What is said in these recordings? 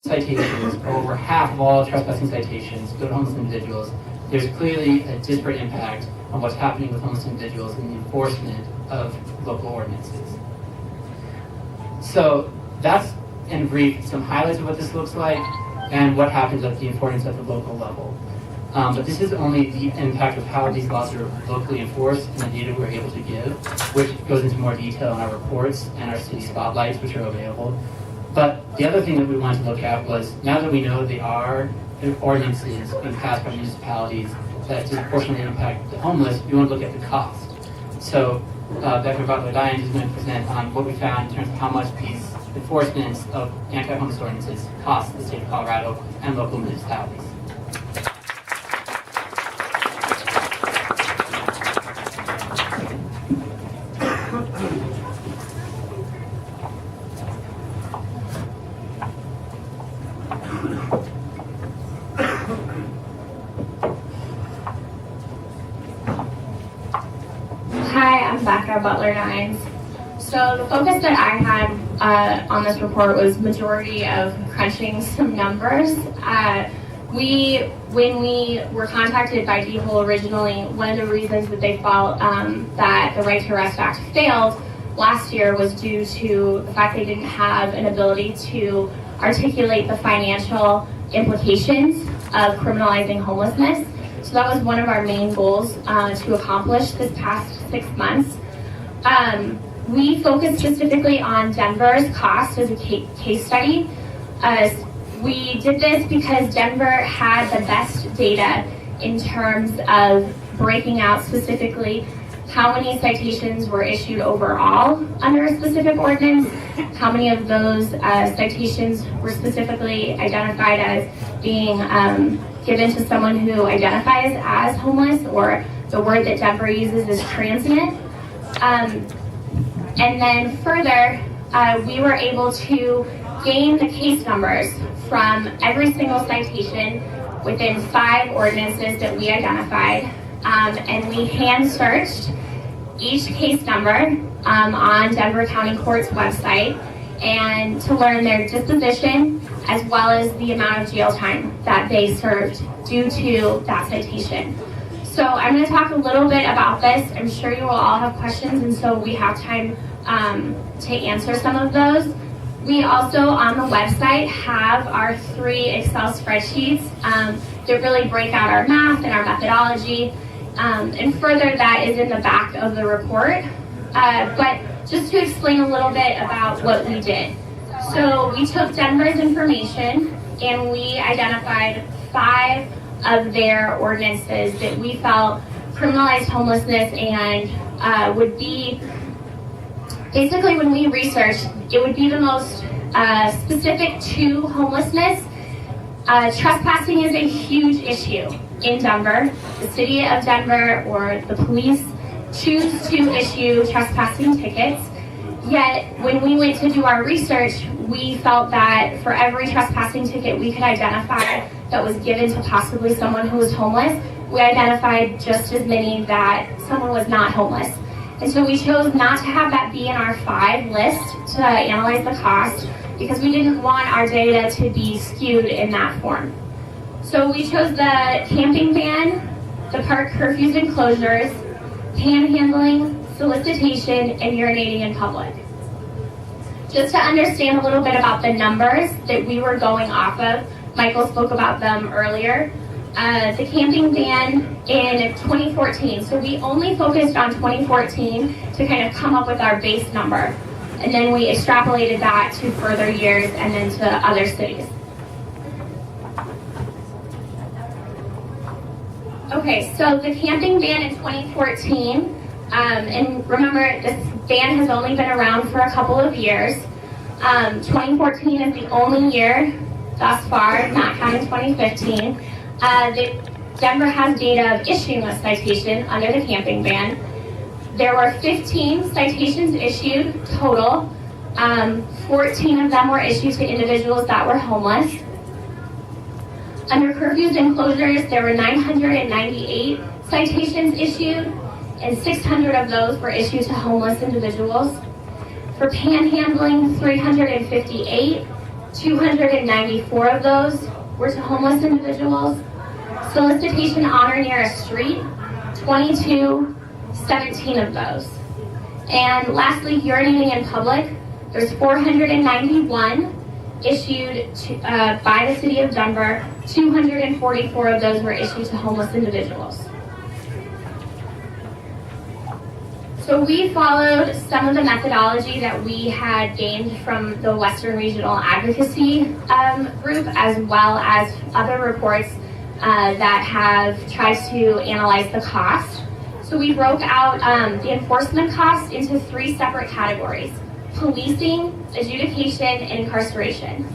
citations, over half of all trespassing citations go to homeless individuals, there's clearly a disparate impact on what's happening with homeless individuals in the enforcement of local ordinances. So that's, in brief, some highlights of what this looks like and what happens at the enforcement at the local level. But this is only the impact of how these laws are locally enforced and the data we're able to give, which goes into more detail in our reports and our city spotlights, which are available. But the other thing that we wanted to look at was, now that we know they are ordinances being passed by municipalities that disproportionately impact the homeless, we want to look at the cost. So Dr. Butler-Dines is going to present on what we found in terms of how much these enforcements of anti-homeless ordinances cost the state of Colorado and local municipalities. Hi, I'm Dr. Butler-Dines. So the focus that I had on this report was majority of crunching some numbers. When we were contacted by DHOL originally, one of the reasons that they felt that the Right to Arrest Act failed last year was due to the fact they didn't have an ability to articulate the financial implications of criminalizing homelessness. So that was one of our main goals to accomplish this past 6 months. We focused specifically on Denver's cost as a case study. We did this because Denver had the best data in terms of breaking out specifically how many citations were issued overall under a specific ordinance, how many of those citations were specifically identified as being given to someone who identifies as homeless, or the word that Denver uses is transient. And then further, we were able to gain the case numbers from every single citation within 5 ordinances that we identified, and we hand searched each case number on Denver County Court's website, and to learn their disposition as well as the amount of jail time that they served due to that citation. So I'm going to talk a little bit about this. I'm sure you will all have questions, and so we have time to answer some of those. We also on the website have our 3 Excel spreadsheets that really break out our math and our methodology, and further that is in the back of the report. But just to explain a little bit about what we did. So we took Denver's information and we identified 5 of their ordinances that we felt criminalized homelessness and would be, basically when we researched, it would be the most specific to homelessness. Trespassing is a huge issue in Denver. The city of Denver or the police choose to issue trespassing tickets. Yet when we went to do our research, we felt that for every trespassing ticket we could identify that was given to possibly someone who was homeless, we identified just as many that someone was not homeless. And so we chose not to have that be in our 5 list to analyze the cost, because we didn't want our data to be skewed in that form. So we chose the camping ban, the park curfews and closures, panhandling, solicitation, and urinating in public. Just to understand a little bit about the numbers that we were going off of, Michael spoke about them earlier. The camping ban in 2014, so we only focused on 2014 to kind of come up with our base number, and then we extrapolated that to further years and then to other cities. Okay, so the camping ban in 2014, and remember this ban has only been around for a couple of years. 2014 is the only year thus far, not counting 2015, that Denver has data of issuing a citation under the camping ban. There were 15 citations issued total. 14 of them were issued to individuals that were homeless. Under curfews and closures, there were 998 citations issued, and 600 of those were issued to homeless individuals. For panhandling, 358, 294 of those were to homeless individuals. Solicitation on or near a street, 17 of those. And lastly, urinating in public, there's 491 issued by the City of Denver. 244 of those were issued to homeless individuals. So we followed some of the methodology that we had gained from the Western Regional Advocacy Group, as well as other reports that have tried to analyze the cost. So we broke out the enforcement costs into 3 separate categories: policing, adjudication, and incarceration.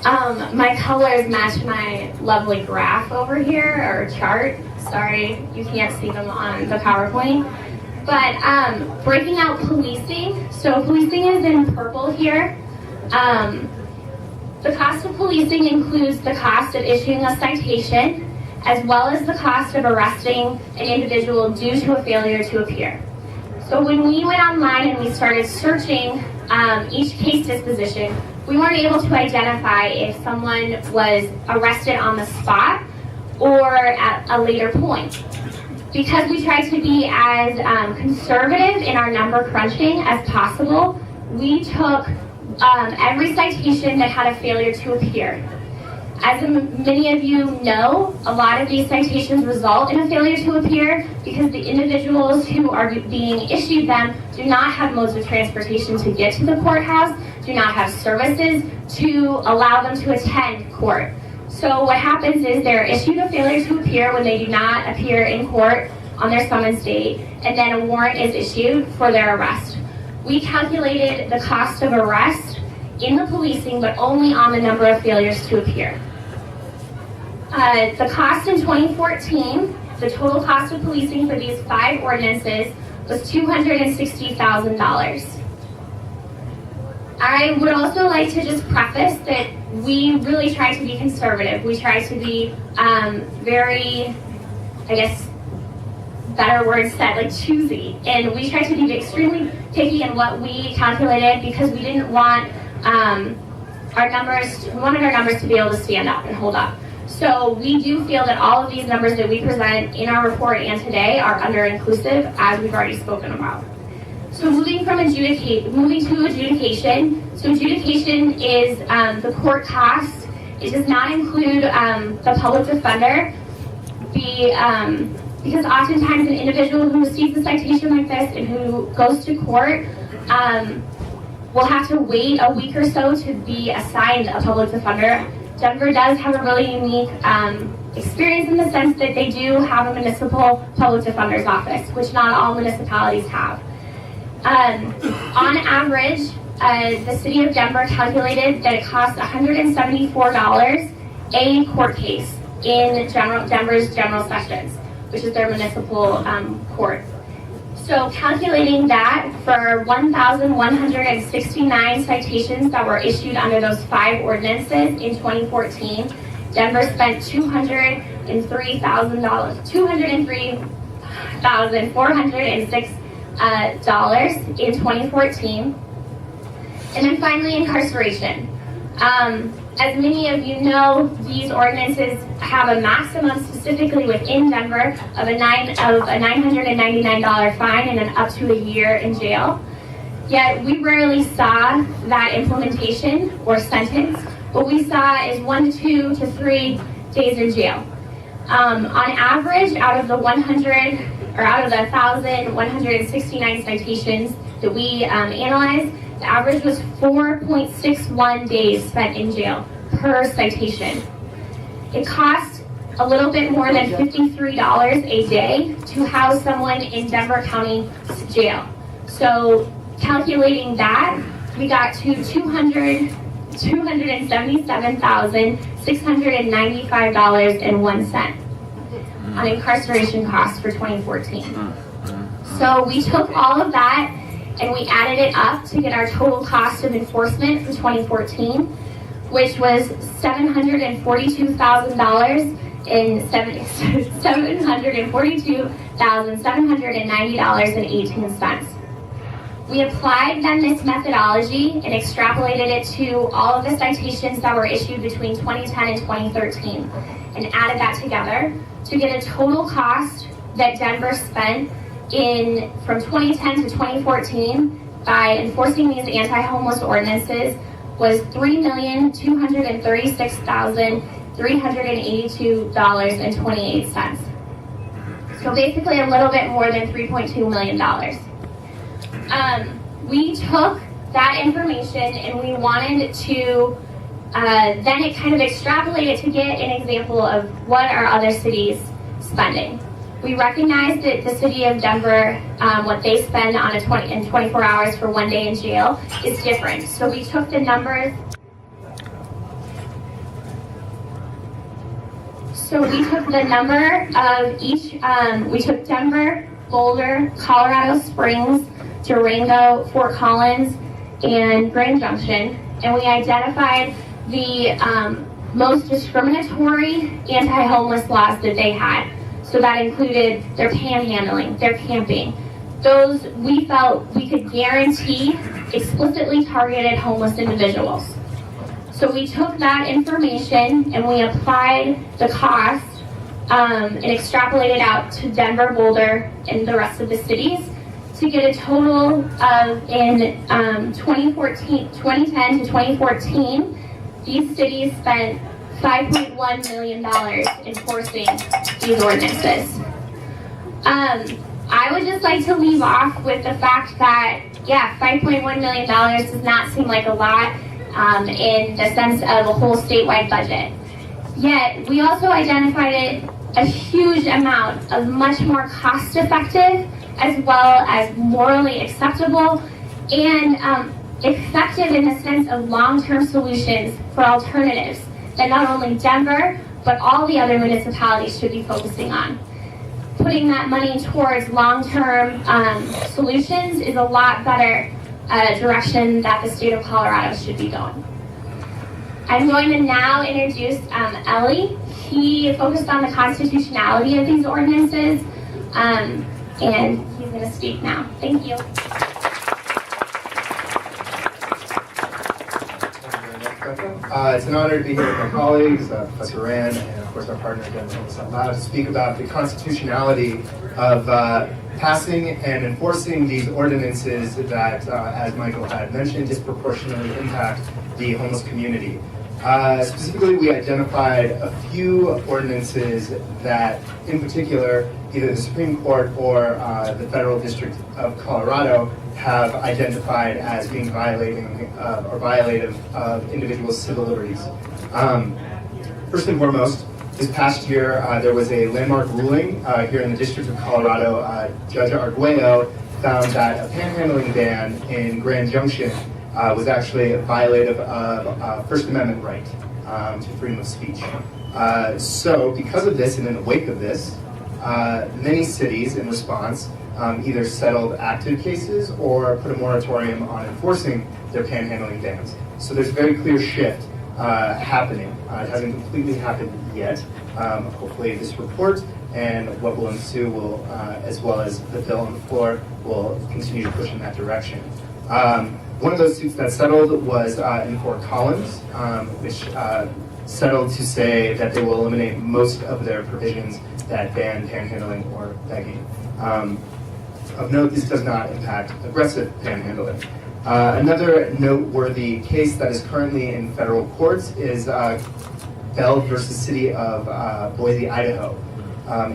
My colors match my lovely graph over here, or chart. Sorry, you can't see them on the PowerPoint. But breaking out policing, so policing is in purple here. The cost of policing includes the cost of issuing a citation, as well as the cost of arresting an individual due to a failure to appear. So when we went online and we started searching each case disposition, we weren't able to identify if someone was arrested on the spot or at a later point. Because we tried to be as conservative in our number crunching as possible, we took every citation that had a failure to appear. As many of you know, a lot of these citations result in a failure to appear because the individuals who are being issued them do not have modes of transportation to get to the courthouse, do not have services to allow them to attend court. So what happens is they're issued a failure to appear when they do not appear in court on their summons date, and then a warrant is issued for their arrest. We calculated the cost of arrest in the policing, but only on the number of failures to appear. The cost in 2014, the total cost of policing for these 5 ordinances was $260,000. I would also like to just preface that we really try to be conservative. We try to be very, I guess, better word said, like choosy. And we try to be extremely picky in what we calculated because we didn't want our numbers, we wanted our numbers to be able to stand up and hold up. So we do feel that all of these numbers that we present in our report and today are under-inclusive, as we've already spoken about. So moving to adjudication. So adjudication is the court cost. It does not include the public defender. Because oftentimes an individual who receives a citation like this and who goes to court will have to wait a week or so to be assigned a public defender. Denver does have a really unique experience in the sense that they do have a municipal public defender's office, which not all municipalities have. On average, the city of Denver calculated that it costs $174 a court case in Denver's General Sessions, which is their municipal court. So calculating that for 1,169 citations that were issued under those 5 ordinances in 2014, Denver spent $203,406 in 2014. And then finally, incarceration. As many of you know, these ordinances have a maximum specifically within Denver of a $999 fine and then up to a year in jail. Yet we rarely saw that implementation or sentence. What we saw is 1 to 2 to 3 days in jail. On average, out of the 1,169 citations that we analyzed, the average was 4.61 days spent in jail per citation. It costs a little bit more than $53 a day to house someone in Denver County Jail. So calculating that, we got to $277,695.01 on incarceration costs for 2014. So we took all of that and we added it up to get our total cost of enforcement for 2014, which was $742,790.18. We applied then this methodology and extrapolated it to all of the citations that were issued between 2010 and 2013 and added that together to get a total cost that Denver spent from 2010 to 2014 by enforcing these anti-homeless ordinances was $3,236,382.28. So basically a little bit more than $3.2 million. We took that information and we wanted to then it kind of extrapolated to get an example of what are other cities spending. We recognize that the city of Denver, what they spend on in 24 hours for 1 day in jail is different. So we took the numbers. So we took the number of each, we took Denver, Boulder, Colorado Springs, Durango, Fort Collins, and Grand Junction, and we identified the most discriminatory anti-homeless laws that they had. So that included their panhandling, their camping. Those we felt we could guarantee explicitly targeted homeless individuals. So we took that information and we applied the cost and extrapolated out to Denver, Boulder, and the rest of the cities to get a total of, in 2010 to 2014, these cities spent $5.1 million enforcing these ordinances. I would just like to leave off with the fact that, yeah, $5.1 million does not seem like a lot in the sense of a whole statewide budget. Yet, we also identified a huge amount of much more cost-effective as well as morally acceptable and effective in the sense of long-term solutions for alternatives that not only Denver, but all the other municipalities should be focusing on. Putting that money towards long-term solutions is a lot better direction that the state of Colorado should be going. I'm going to now introduce Ellie. He focused on the constitutionality of these ordinances, and he's going to speak now. Thank you. It's an honor to be here with my colleagues, Professor Rand, and of course our partner again, to speak about the constitutionality of passing and enforcing these ordinances that, as Michael had mentioned, disproportionately impact the homeless community. Specifically, we identified a few ordinances that, in particular, either the Supreme Court or the Federal District of Colorado have identified as being violating or violative of individuals' civil liberties. First and foremost, this past year, there was a landmark ruling here in the District of Colorado. Judge Arguello found that a panhandling ban in Grand Junction was actually violative of First Amendment right to freedom of speech. So because of this and in the wake of this, many cities in response either settled active cases or put a moratorium on enforcing their panhandling bans. So there's a very clear shift happening. It hasn't completely happened yet. Hopefully this report and what will ensue will, as well as the bill on the floor, will continue to push in that direction. One of those suits that settled was in Fort Collins, which settled to say that they will eliminate most of their provisions that ban panhandling or begging. Of note, this does not impact aggressive panhandling. Another noteworthy case that is currently in federal courts is Bell versus City of Boise, Idaho.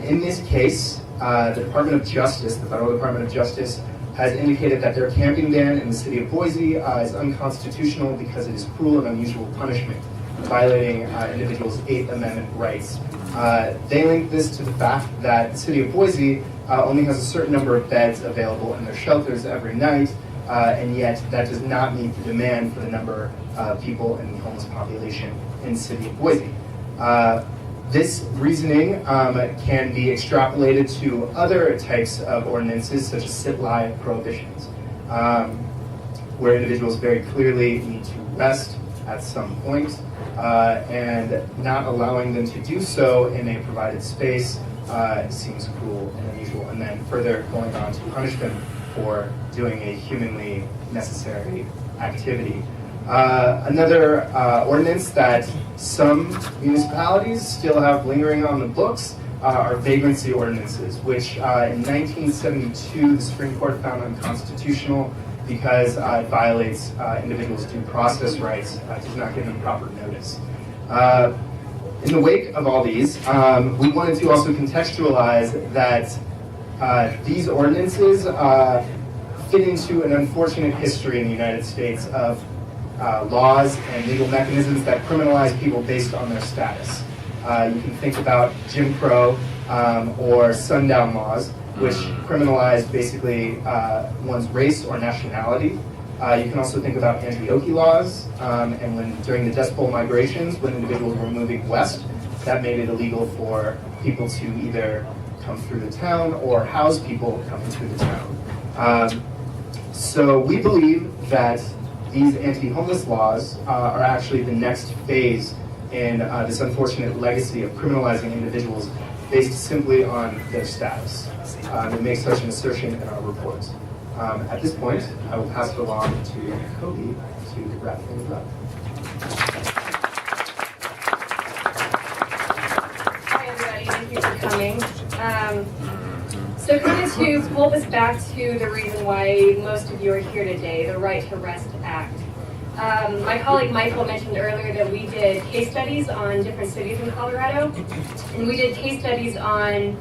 In this case, the Department of Justice, the Federal Department of Justice, has indicated that their camping ban in the city of Boise is unconstitutional because it is cruel and unusual punishment, violating individuals' 8th Amendment rights. They link this to the fact that the city of Boise only has a certain number of beds available in their shelters every night, and yet that does not meet the demand for the number of people in the homeless population in the city of Boise. This reasoning can be extrapolated to other types of ordinances, such as sit-lie prohibitions, where individuals very clearly need to rest at some point, and not allowing them to do so in a provided space seems cruel and unusual, and then further going on to punish them for doing a humanly necessary activity. Another ordinance that some municipalities still have lingering on the books are vagrancy ordinances, which in 1972 the Supreme Court found unconstitutional because it violates individuals' due process rights, does not give them proper notice. In the wake of all these, we wanted to also contextualize that these ordinances fit into an unfortunate history in the United States of laws and legal mechanisms that criminalize people based on their status. You can think about Jim Crow or sundown laws, which criminalized basically one's race or nationality. You can also think about anti-Okie laws, and when during the Dust Bowl migrations, when individuals were moving west, that made it illegal for people to either come through the town or house people coming through the town. So we believe that these anti-homeless laws are actually the next phase in this unfortunate legacy of criminalizing individuals based simply on their status. We make such an assertion in our report. At this point, I will pass it along to Kobe to wrap things up. Hi everybody, thank you for coming. So kind of to pull this back to the reason why most of you are here today, the Right to Rest Act. My colleague Michael mentioned earlier that we did case studies on different cities in Colorado, and we did case studies on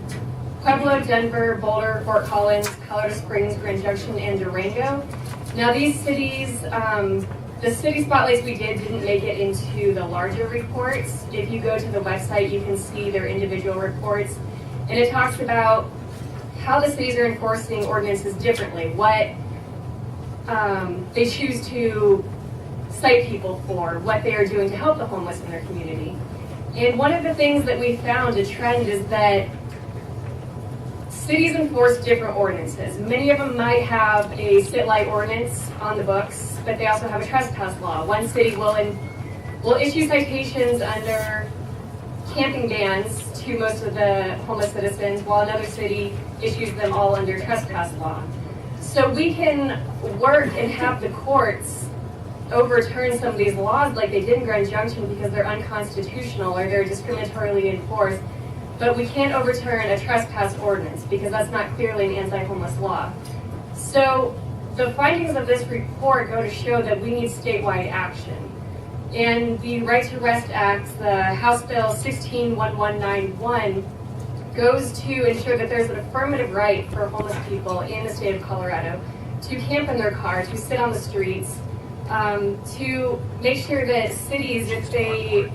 Pueblo, Denver, Boulder, Fort Collins, Colorado Springs, Grand Junction, and Durango. Now these cities, the city spotlights we did didn't make it into the larger reports. If you go to the website, you can see their individual reports, and it talks about how the cities are enforcing ordinances differently, what they choose to cite people for, what they are doing to help the homeless in their community. And one of the things that we found, a trend, is that cities enforce different ordinances. Many of them might have a sit-lie ordinance on the books, but they also have a trespass law. One city will issue citations under camping bans to most of the homeless citizens, while another city issues them all under trespass law. So we can work and have the courts overturn some of these laws like they did in Grand Junction because they're unconstitutional or they're discriminatorily enforced, but we can't overturn a trespass ordinance because that's not clearly an anti-homeless law. So the findings of this report go to show that we need statewide action. And the Right to Rest Act, the House Bill 161191, goes to ensure that there's an affirmative right for homeless people in the state of Colorado to camp in their car, to sit on the streets, to make sure that cities, if they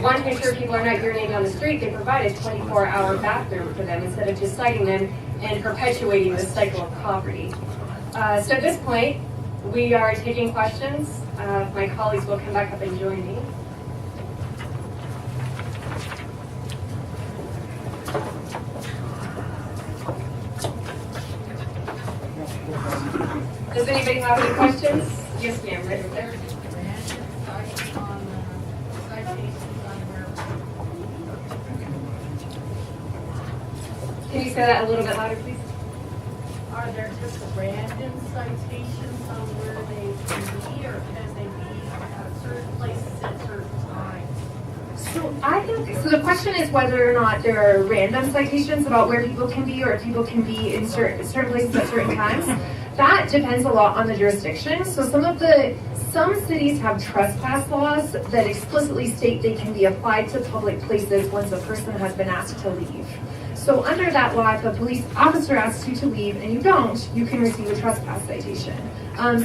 want to ensure people are not urinating on the street, they provide a 24-hour bathroom for them instead of just citing them and perpetuating this cycle of poverty. So at this point, we are taking questions. My colleagues will come back up and join me. Does anybody have any questions? Yes, ma'am, right over there. Can you say that a little bit louder, please? Are there just random citations on where they can be, or can they be at certain places at certain times? So I think, so the question is whether or not there are random citations about where people can be or if people can be in certain places at certain times. That depends a lot on the jurisdiction. So some cities have trespass laws that explicitly state they can be applied to public places once a person has been asked to leave. So under that law, if a police officer asks you to leave and you don't, you can receive a trespass citation.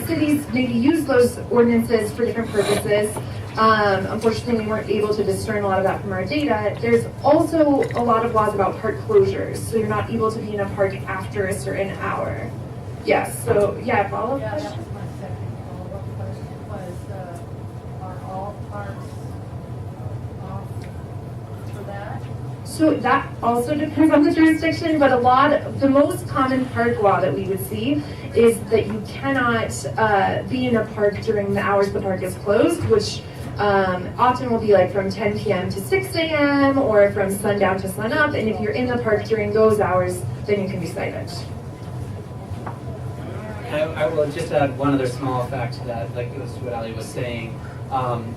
Cities maybe use those ordinances for different purposes. Unfortunately, we weren't able to discern a lot of that from our data. There's also a lot of laws about park closures, so you're not able to be in a park after a certain hour. Yes, so yeah, follow-up Yeah, question? that was my second follow-up question was, are all parks off for that? So that also depends on the jurisdiction, but the most common park law that we would see is that you cannot be in a park during the hours the park is closed, which often will be like from 10 p.m. to 6 a.m. or from sundown to sunup, and if you're in the park during those hours, then you can be cited. I will just add one other small fact to that, like goes to what Ali was saying.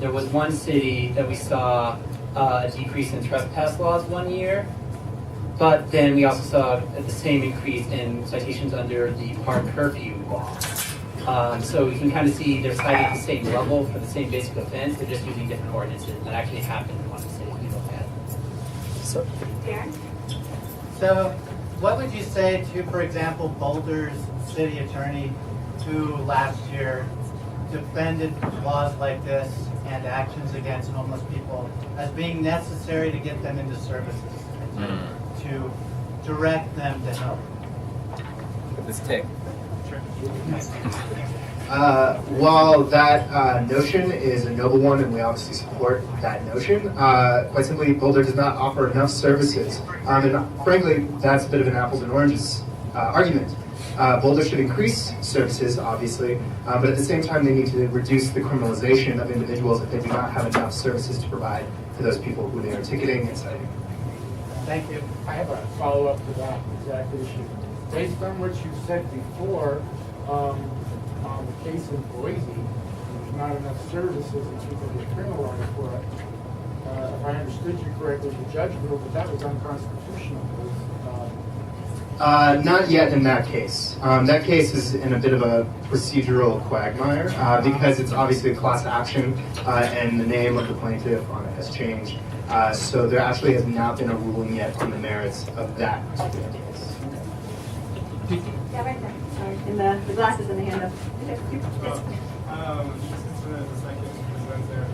There was one city that we saw a decrease in trespass laws one year, but then we also saw the same increase in citations under the park curfew law. So we can kind of see they're cited at the same level for the same basic offense, they're just using different ordinances. That actually happened in one of the cities we looked at. So, Darren? So, what would you say to, for example, Boulder's city attorney, who last year defended laws like this and actions against homeless people as being necessary to get them into services, to direct them to help? This tick. While that notion is a noble one, and we obviously support that notion, quite simply, Boulder does not offer enough services. And frankly, that's a bit of an apples and oranges argument. Boulder should increase services, obviously, but at the same time, they need to reduce the criminalization of individuals if they do not have enough services to provide to those people who they are ticketing and citing. Thank you. I have a follow-up to that exact issue. Based on what you said before, on the case in Boise, there's not enough services and people get criminalized for it. If I understood you correctly, the judge ruled that that was unconstitutional. Not yet in that case. That case is in a bit of a procedural quagmire because it's obviously a class action and the name of the plaintiff on it has changed. So there actually has not been a ruling yet on the merits of that particular case. Yeah, right there. Sorry. In the glasses in the hand up. Since the second presenter,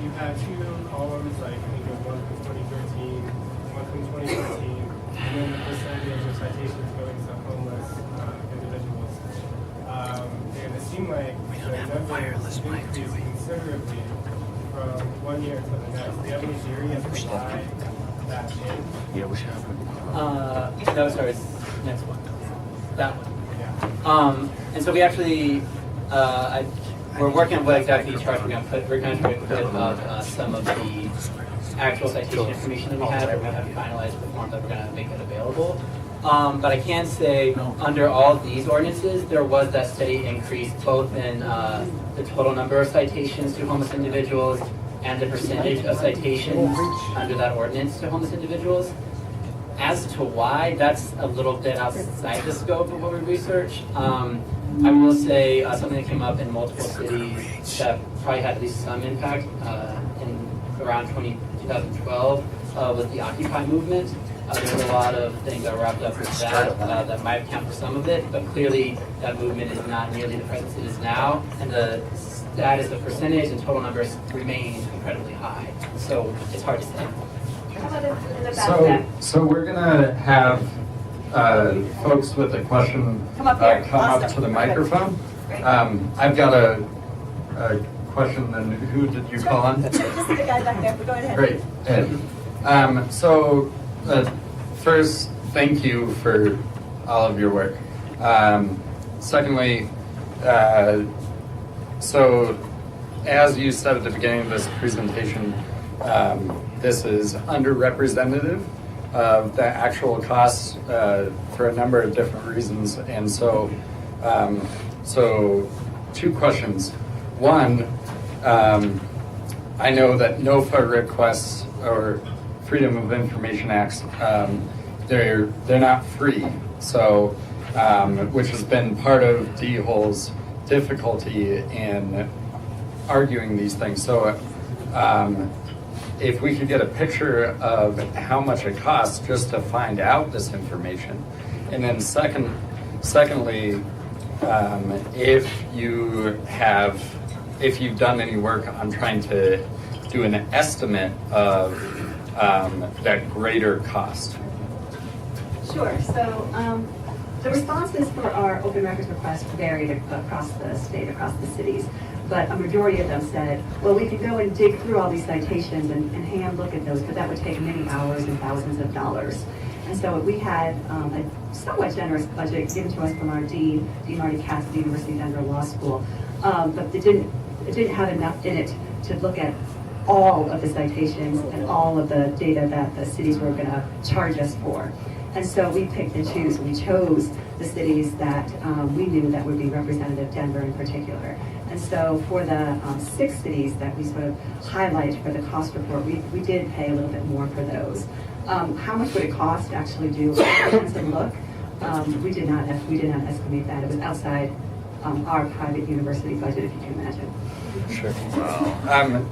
you had two columns, like I think it was one from 2013, one from 2014, and then the percentage of citations going to homeless individuals. And it seemed like the numbers increased considerably from one year to the next. Do you have any theory as to why that changed? Yeah, we should have. No, sorry, it's next one. That one. Yeah. And so we actually, we're working on what exactly charge we're going to put. We're going to try to put some of the actual citation information that we have, but we haven't finalized the form that we're going to make it available. But I can say, under all of these ordinances, there was that steady increase both in the total number of citations to homeless individuals and the percentage of citations under that ordinance to homeless individuals. As to why, that's a little bit outside the scope of what we researched. I will say something that came up in multiple cities that probably had at least some impact in around 2012 was the Occupy movement. There's a lot of things that were wrapped up with that that might account for some of it, but clearly that movement is not nearly the presence it is now, and the status of percentage and total numbers remain incredibly high. So it's hard to say. So we're gonna have folks with a question Come up here. come up to the microphone. I've got a question. And who did you call on? Just the guy back there, but go ahead. Great, Ed. First, thank you for all of your work. Secondly, so as you said at the beginning of this presentation, this is underrepresentative of the actual costs for a number of different reasons. And so, two questions. One, I know that NOFA requests or Freedom of Information Acts, they're not free. So, which has been part of D-Hole's difficulty in arguing these things. So, if we could get a picture of how much it costs just to find out this information, and then secondly, if you've done any work on trying to do an estimate of that greater cost. Sure. So the responses for our open records request varied across the state, across the cities. But a majority of them said, well, we could go and dig through all these citations and hand look at those, but that would take many hours and thousands of dollars. And so we had a somewhat generous budget given to us from our dean, Dean Marty Katz, the University of Denver Law School, but it didn't have enough in it to look at all of the citations and all of the data that the cities were going to charge us for. And so we picked and chose. We chose the cities that we knew that would be representative, Denver in particular. And so for the 6 cities that we sort of highlight for the cost report, we did pay a little bit more for those. How much would it cost to actually do a comprehensive look? We did not estimate that. It was outside our private university budget, if you can imagine. Sure. Wow.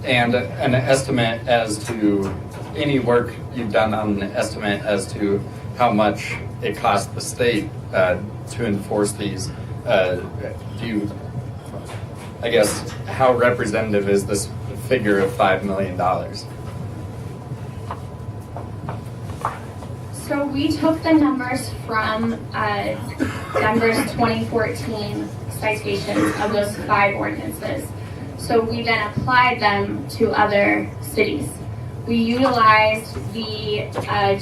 And an estimate as to any work you've done on an estimate as to how much it costs the state to enforce these. I guess, how representative is this figure of $5 million? So we took the numbers from Denver's 2014 citations of those 5 ordinances. So we then applied them to other cities. We utilized the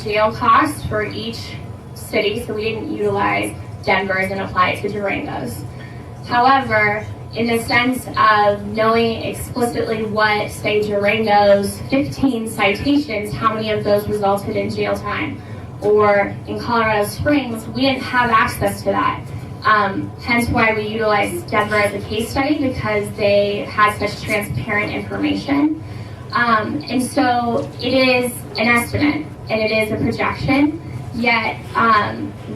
jail costs for each city, so we didn't utilize Denver's and apply it to Durango's. However, in the sense of knowing explicitly what, say, Durango's 15 citations, how many of those resulted in jail time, or in Colorado Springs, we didn't have access to that. Hence why we utilized Denver as a case study, because they had such transparent information. And so it is an estimate and it is a projection, yet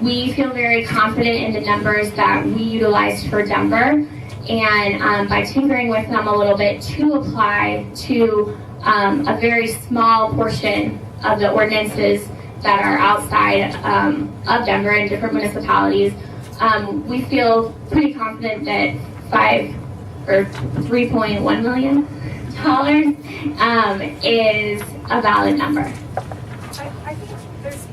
we feel very confident in the numbers that we utilized for Denver, and by tinkering with them a little bit to apply to a very small portion of the ordinances that are outside of Denver in different municipalities, we feel pretty confident that $3.1 million is a valid number. I think there's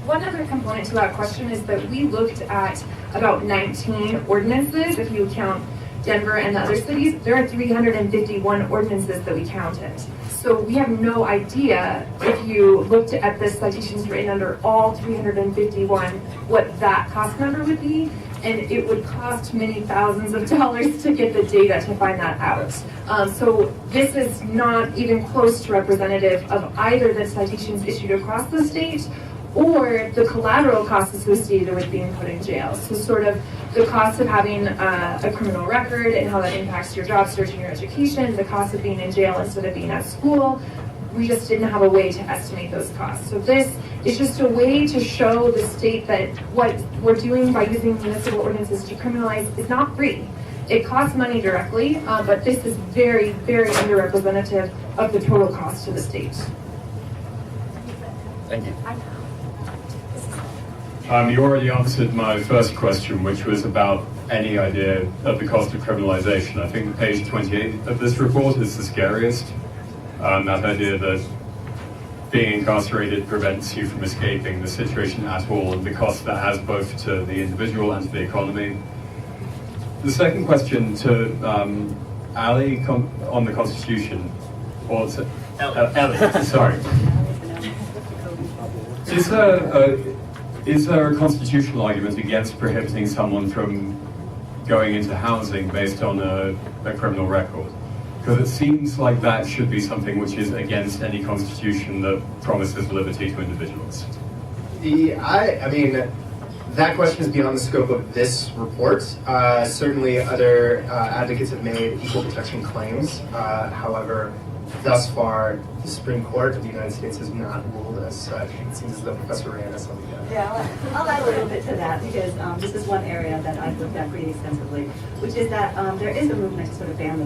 one other component to that question is that we looked at about 19 ordinances. If you count Denver and the other cities, there are 351 ordinances that we counted. So we have no idea, if you looked at the citations written under all 351, what that cost number would be. And it would cost many thousands of dollars to get the data to find that out. So this is not even close to representative of either the citations issued across the state or the collateral costs associated with being put in jail. So sort of the cost of having a criminal record and how that impacts your job search and your education, the cost of being in jail instead of being at school. We just didn't have a way to estimate those costs. So this is just a way to show the state that what we're doing by using municipal ordinances to criminalize is not free. It costs money directly, but this is very, very underrepresentative of the total cost to the state. Thank you. You already answered my first question, which was about any idea of the cost of criminalization. I think page 28 of this report is the scariest. That idea that being incarcerated prevents you from escaping the situation at all, and the cost that has both to the individual and to the economy. The second question to Ali on the Constitution, or Ellie, sorry. Is there a constitutional argument against prohibiting someone from going into housing based on a criminal record? Because it seems like that should be something which is against any constitution that promises liberty to individuals. I mean, that question is beyond the scope of this report. Certainly other advocates have made equal protection claims. However, thus far, the Supreme Court of the United States has not ruled as such. It seems as though Professor Rand has something to add. Yeah, I'll add a little bit to that, because this is one area that I've looked at pretty extensively, which is that there is a movement to sort of ban the